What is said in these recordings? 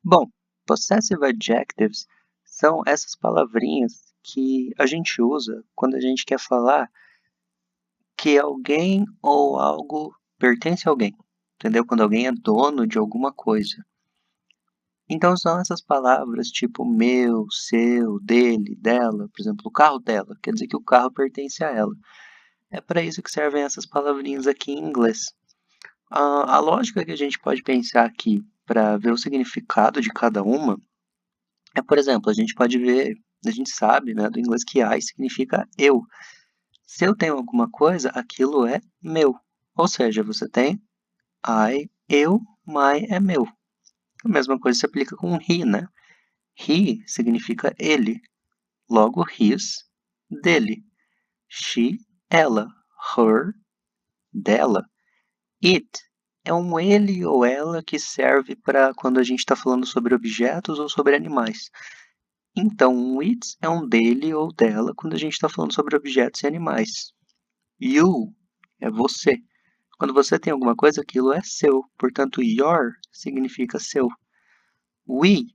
Bom, possessive adjectives são essas palavrinhas que a gente usa quando a gente quer falar que alguém ou algo pertence a alguém, entendeu? Quando alguém é dono de alguma coisa. Então são essas palavras tipo meu, seu, dele, dela, por exemplo, o carro dela, quer dizer que o carro pertence a ela. É para isso que servem essas palavrinhas aqui em inglês. A lógica que a gente pode pensar aqui para ver o significado de cada uma é, por exemplo, a gente pode ver, a gente sabe, né, do inglês que I significa eu. Se eu tenho alguma coisa, aquilo é meu. Ou seja, você tem I, eu, my é meu. A mesma coisa se aplica com he, né? He significa ele, logo his, dele. She, ela. Her, dela. It é um ele ou ela que serve para quando a gente está falando sobre objetos ou sobre animais. Então, um it é um dele ou dela quando a gente está falando sobre objetos e animais. You é você. Quando você tem alguma coisa, aquilo é seu. Portanto, your significa seu. We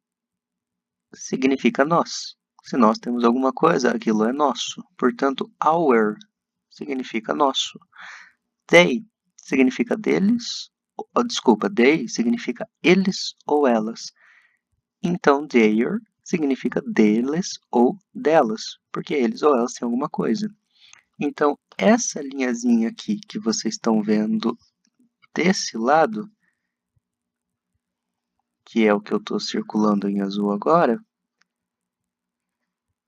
significa nós. Se nós temos alguma coisa, aquilo é nosso. Portanto, our significa nosso. They significa deles. Desculpa, they significa eles ou elas. Então, their significa deles ou delas, porque eles ou elas têm alguma coisa. Então, essa linhazinha aqui que vocês estão vendo desse lado, que é o que eu estou circulando em azul agora,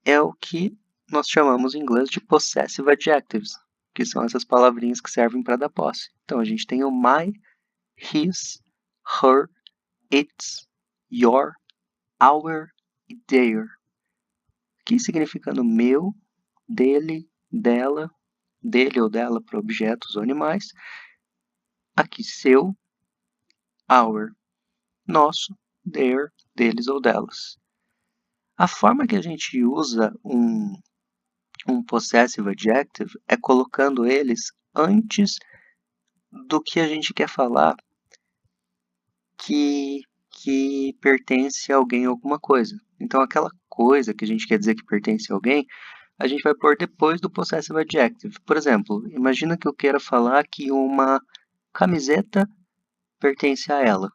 é o que nós chamamos em inglês de possessive adjectives, que são essas palavrinhas que servem para dar posse. Então, a gente tem o my, his, her, its, your, our e their, que significando meu, dele, dela, dele ou dela para objetos ou animais, aqui seu, our, nosso, their, deles ou delas. A forma que a gente usa um possessive adjective é colocando eles antes do que a gente quer falar que pertence a alguém ou alguma coisa. Então, aquela coisa que a gente quer dizer que pertence a alguém, a gente vai pôr depois do possessive adjective. Por exemplo, imagina que eu queira falar que uma camiseta pertence a ela.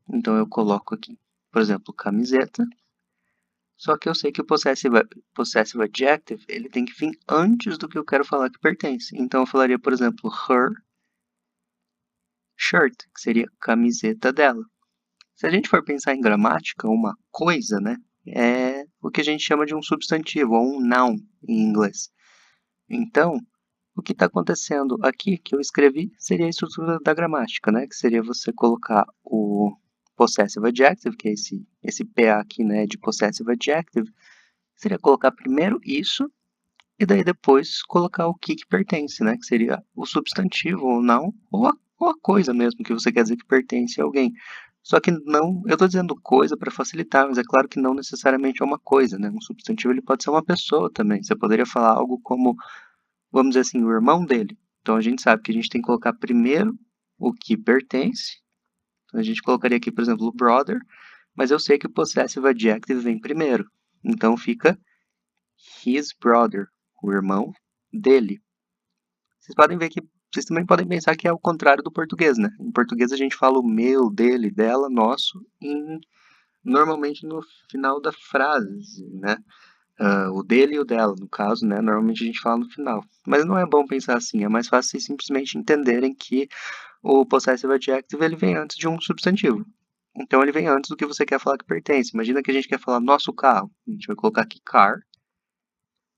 Então, eu coloco aqui, por exemplo, camiseta. Só que eu sei que o possessive adjective ele tem que vir antes do que eu quero falar que pertence. Então, eu falaria, por exemplo, her shirt, que seria camiseta dela. Se a gente for pensar em gramática, uma coisa, né, é o que a gente chama de um substantivo, ou um noun em inglês. Então, o que está acontecendo aqui, que eu escrevi, seria a estrutura da gramática, né, que seria você colocar o possessive adjective, que é esse PA aqui, né, de possessive adjective, seria colocar primeiro isso, e daí depois colocar o que pertence, né, que seria o substantivo, ou não, ou a coisa mesmo que você quer dizer que pertence a alguém. Só que não, eu estou dizendo coisa para facilitar, mas é claro que não necessariamente é uma coisa, né? Um substantivo ele pode ser uma pessoa também. Você poderia falar algo como, vamos dizer assim, o irmão dele. Então a gente sabe que a gente tem que colocar primeiro o que pertence. Então a gente colocaria aqui, por exemplo, o brother, mas eu sei que o possessive adjective vem primeiro. Então fica his brother, o irmão dele. Vocês podem ver que vocês também podem pensar que é o contrário do português, né? Em português a gente fala o meu, dele, dela, nosso, normalmente no final da frase, né? O dele e o dela, no caso, né? Normalmente a gente fala no final. Mas não é bom pensar assim, é mais fácil vocês simplesmente entenderem que o possessive adjective ele vem antes de um substantivo. Então ele vem antes do que você quer falar que pertence. Imagina que a gente quer falar nosso carro. A gente vai colocar aqui car.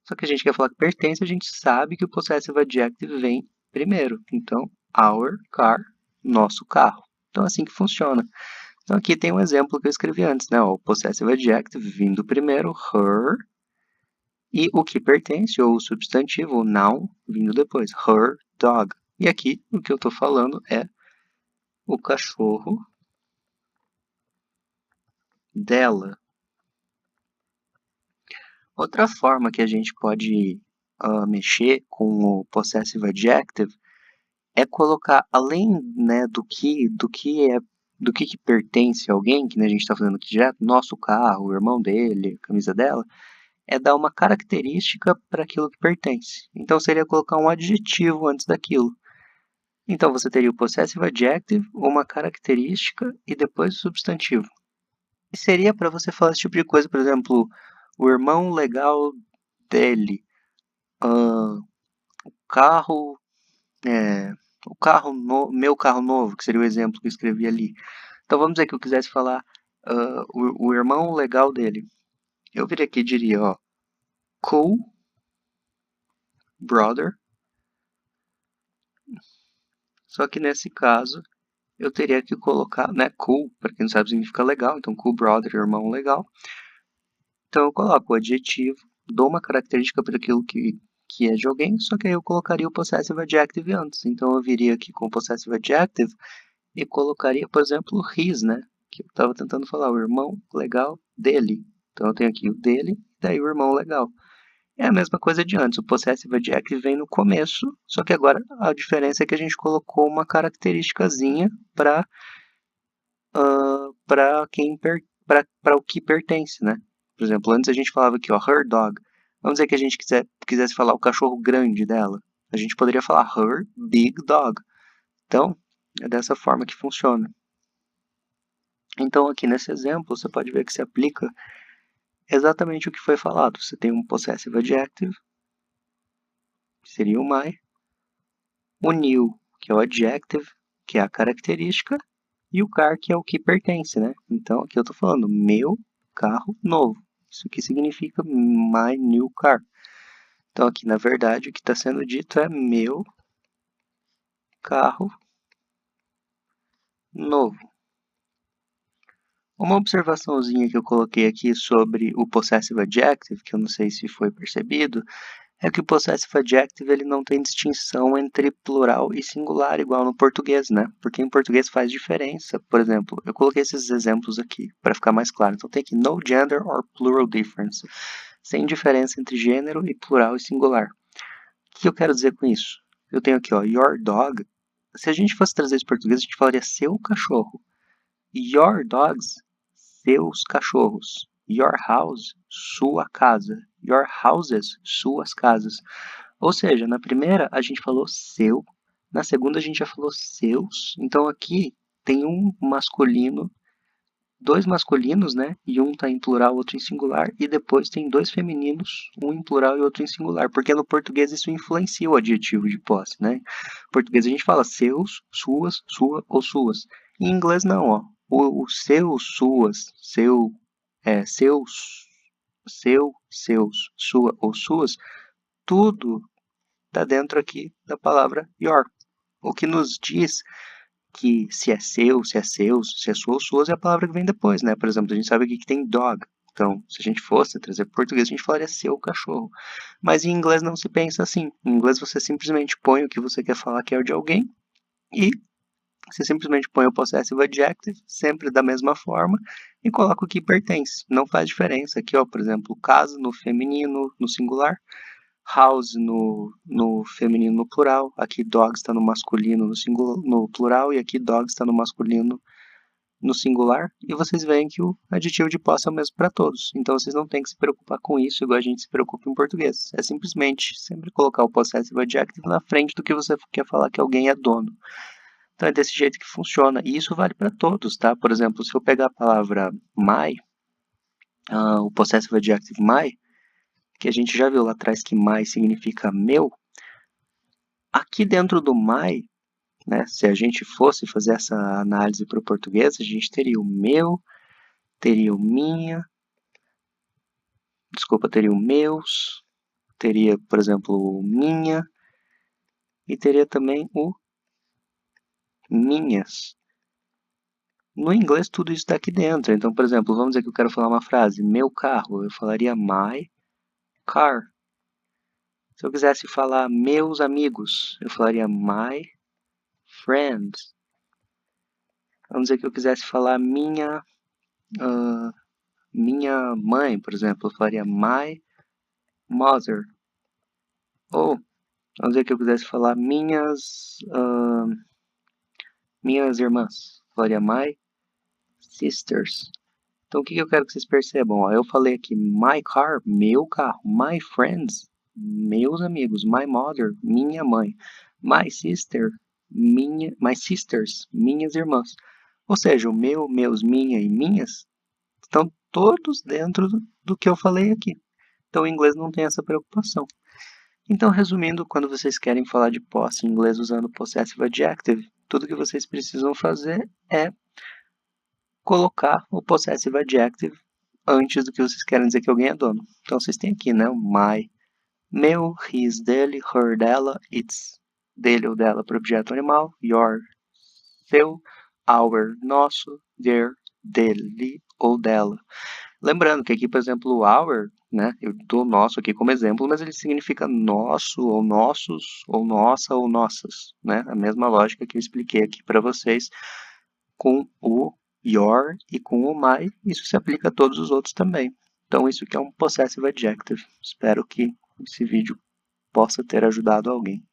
Só que a gente quer falar que pertence, a gente sabe que o possessive adjective vem primeiro. Então, our car, nosso carro. Então, é assim que funciona. Então, aqui tem um exemplo que eu escrevi antes, né? O possessive adjective vindo primeiro, her, e o que pertence, ou o substantivo, o noun, vindo depois, her dog. E aqui, o que eu estou falando é o cachorro dela. Outra forma que a gente pode mexer com o possessive adjective é colocar, além, né, do que é do que pertence a alguém, que a gente está fazendo aqui direto, nosso carro, o irmão dele, a camisa dela, é dar uma característica para aquilo que pertence. Então seria colocar um adjetivo antes daquilo. Então você teria o possessive adjective, uma característica e depois o substantivo. E seria para você falar esse tipo de coisa, por exemplo, o irmão legal dele, o carro, meu carro novo, que seria o exemplo que eu escrevi ali. Então vamos dizer que eu quisesse falar o irmão legal dele. Eu viria aqui e diria, ó, cool brother. Só que nesse caso eu teria que colocar, né, cool, para quem não sabe significa legal, então cool brother, irmão legal. Então eu coloco o adjetivo, dou uma característica para aquilo que é de alguém, só que aí eu colocaria o possessive adjective antes. Então eu viria aqui com o possessive adjective e colocaria, por exemplo, his, né? Que eu estava tentando falar, o irmão legal dele. Então eu tenho aqui o dele, daí o irmão legal. É a mesma coisa de antes, o possessive adjective vem no começo, só que agora a diferença é que a gente colocou uma característicazinha para para o que pertence, né? Por exemplo, antes a gente falava aqui, ó, her dog. Vamos dizer que a gente quisesse falar o cachorro grande dela. A gente poderia falar her big dog. Então, é dessa forma que funciona. Então, aqui nesse exemplo, você pode ver que se aplica exatamente o que foi falado. Você tem um possessive adjective, que seria o my, o new, que é o adjective, que é a característica, e o car, que é o que pertence, né? Então, aqui eu estou falando meu carro novo. Isso aqui significa my new car. Então, aqui, na verdade, o que está sendo dito é meu carro novo. Uma observaçãozinha que eu coloquei aqui sobre o possessive adjective, que eu não sei se foi percebido, é que o possessive adjective ele não tem distinção entre plural e singular, igual no português, né? Porque em português faz diferença. Por exemplo, eu coloquei esses exemplos aqui para ficar mais claro. Então tem aqui no gender or plural difference, sem diferença entre gênero e plural e singular. O que eu quero dizer com isso? Eu tenho aqui, ó, your dog. Se a gente fosse trazer isso para português, a gente falaria seu cachorro. Your dogs, seus cachorros. Your house, sua casa. Your houses, suas casas. Ou seja, na primeira a gente falou seu, na segunda a gente já falou seus. Então aqui tem um masculino, dois masculinos, né? E um está em plural, outro em singular. E depois tem dois femininos, um em plural e outro em singular. Porque no português isso influencia o adjetivo de posse, né? Em português a gente fala seus, suas, sua ou suas. Em inglês não, ó. O seu, suas, seus, sua ou suas, tudo está dentro aqui da palavra your. O que nos diz que se é seu, se é seus, se é sua ou suas, é a palavra que vem depois, né? Por exemplo, a gente sabe aqui que tem dog. Então, se a gente fosse trazer para português, a gente falaria seu cachorro. Mas em inglês não se pensa assim. Em inglês você simplesmente põe o que você quer falar que é o de alguém e você simplesmente põe o possessive adjective, sempre da mesma forma, e coloca o que pertence. Não faz diferença. Aqui, ó, por exemplo, casa no feminino, no singular, house no feminino no plural, aqui dogs está no masculino no plural, e aqui dogs está no masculino no singular, e vocês veem que o adjetivo de posse é o mesmo para todos. Então vocês não têm que se preocupar com isso, igual a gente se preocupa em português. É simplesmente sempre colocar o possessive adjective na frente do que você quer falar que alguém é dono. Então é desse jeito que funciona, e isso vale para todos, tá? Por exemplo, se eu pegar a palavra my, o possessive adjective my, que a gente já viu lá atrás que my significa meu, aqui dentro do my, né, se a gente fosse fazer essa análise para o português, a gente teria o meu, teria o minha, teria o meus, teria, por exemplo, o minha, e teria também o minhas. No inglês, tudo isso está aqui dentro. Então, por exemplo, vamos dizer que eu quero falar uma frase, meu carro, eu falaria my car. Se eu quisesse falar meus amigos, eu falaria my friends. Vamos dizer que eu quisesse falar minha mãe, por exemplo, eu falaria my mother. Ou, vamos dizer que eu quisesse falar minhas irmãs, eu falaria my sisters. Então, o que eu quero que vocês percebam? Ó, eu falei aqui, my car, meu carro. My friends, meus amigos. My mother, minha mãe. My sister, my sisters, minhas irmãs. Ou seja, o meu, meus, minha e minhas estão todos dentro do que eu falei aqui. Então, o inglês não tem essa preocupação. Então, resumindo, quando vocês querem falar de posse em inglês usando possessive adjective, tudo que vocês precisam fazer é colocar o possessive adjective antes do que vocês querem dizer que alguém é dono. Então, vocês têm aqui, né? My, meu, his, dele, her, dela, its, dele ou dela para o objeto animal, your, seu, our, nosso, their, dele ou dela. Lembrando que aqui, por exemplo, o our, né, eu dou nosso aqui como exemplo, mas ele significa nosso, ou nossos, ou nossa, ou nossas, né? A mesma lógica que eu expliquei aqui para vocês com o your e com o my, isso se aplica a todos os outros também. Então, isso aqui é um possessive adjective. Espero que esse vídeo possa ter ajudado alguém.